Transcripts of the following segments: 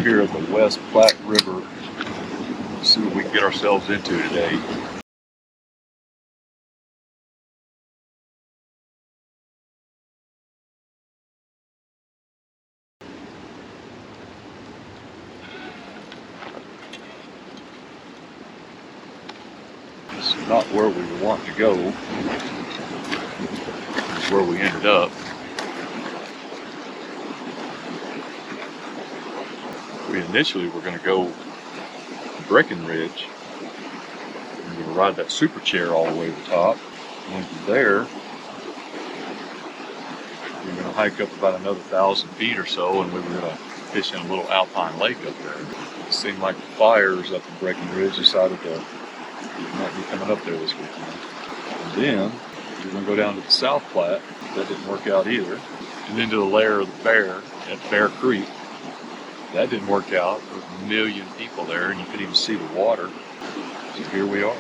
here at the West Platte River. Let's see what we can get ourselves into today. This is not where we were wanting to go. This is where we ended up. We initially were going to go Breckenridge. We're going to ride that super chair all the way to the top. And from there, we were going to hike up about another 1,000 feet or so, and we were going to fish in a little alpine lake up there. It seemed like the fires up in Breckenridge decided to might be coming up there this weekend. And then we were going to go down to the South Platte. That didn't work out either. And then to the lair of the Bear at Bear Creek. That didn't work out. There was a million people there, and you couldn't even see the water. So here we are.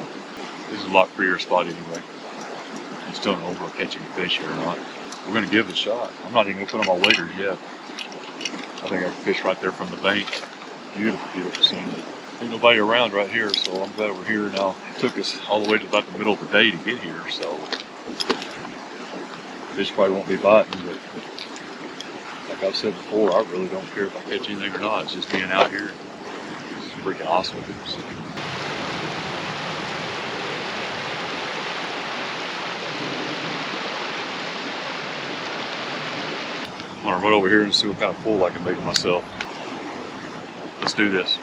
This is a lot prettier spot anyway. I just don't know if we're catching a fish here or not. We're going to give it a shot. I'm not even going to put on my waders yet. I think I can fish right there from the bank. Beautiful, beautiful scenery. Ain't nobody around right here, so I'm glad we're here now. It took us all the way to about the middle of the day to get here, so fish probably won't be biting, but like I've said before, I really don't care if I catch anything or not. It's just being out here. It's freaking awesome. I'm gonna run over here and see what kind of pull I can make myself. Let's do this.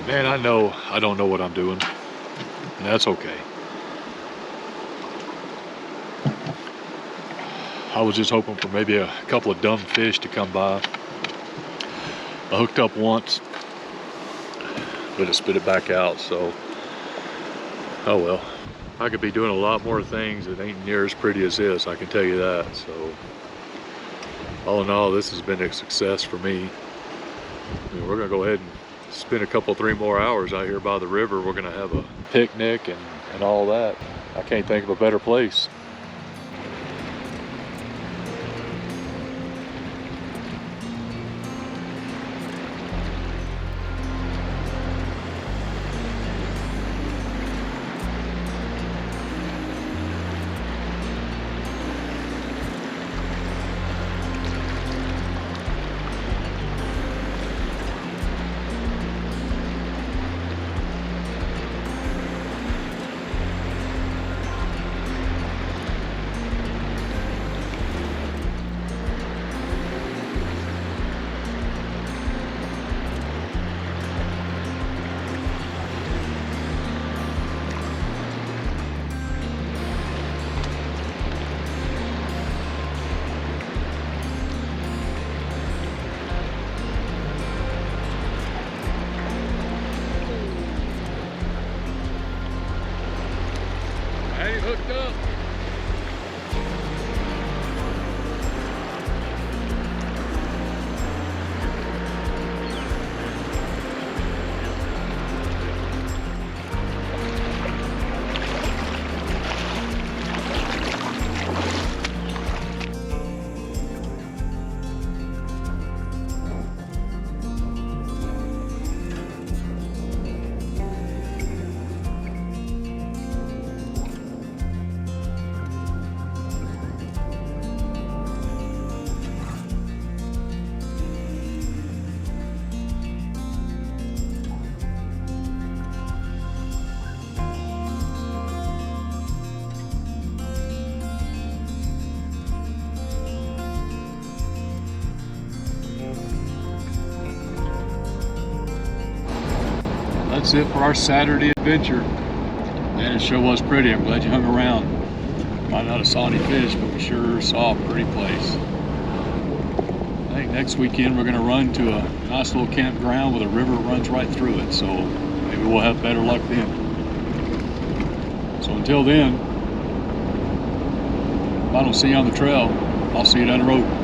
Man, I know I don't know what I'm doing, and that's okay. I was just hoping for maybe a couple of dumb fish to come by. I hooked up once, but it spit it back out, so oh well. I could be doing a lot more things that ain't near as pretty as this, I can tell you that. So all in all, this has been a success for me. I mean, we're gonna go ahead and spend a couple, 3 more hours out here by the river. We're gonna have a picnic and all that. I can't think of a better place. Hey, hooked up. That's it for our Saturday adventure. Man, it sure was pretty. I'm glad you hung around. Might not have saw any fish, but we sure saw a pretty place. I think next weekend we're going to run to a nice little campground with a river runs right through it, so maybe we'll have better luck then. So until then, if I don't see you on the trail, I'll see you down the road.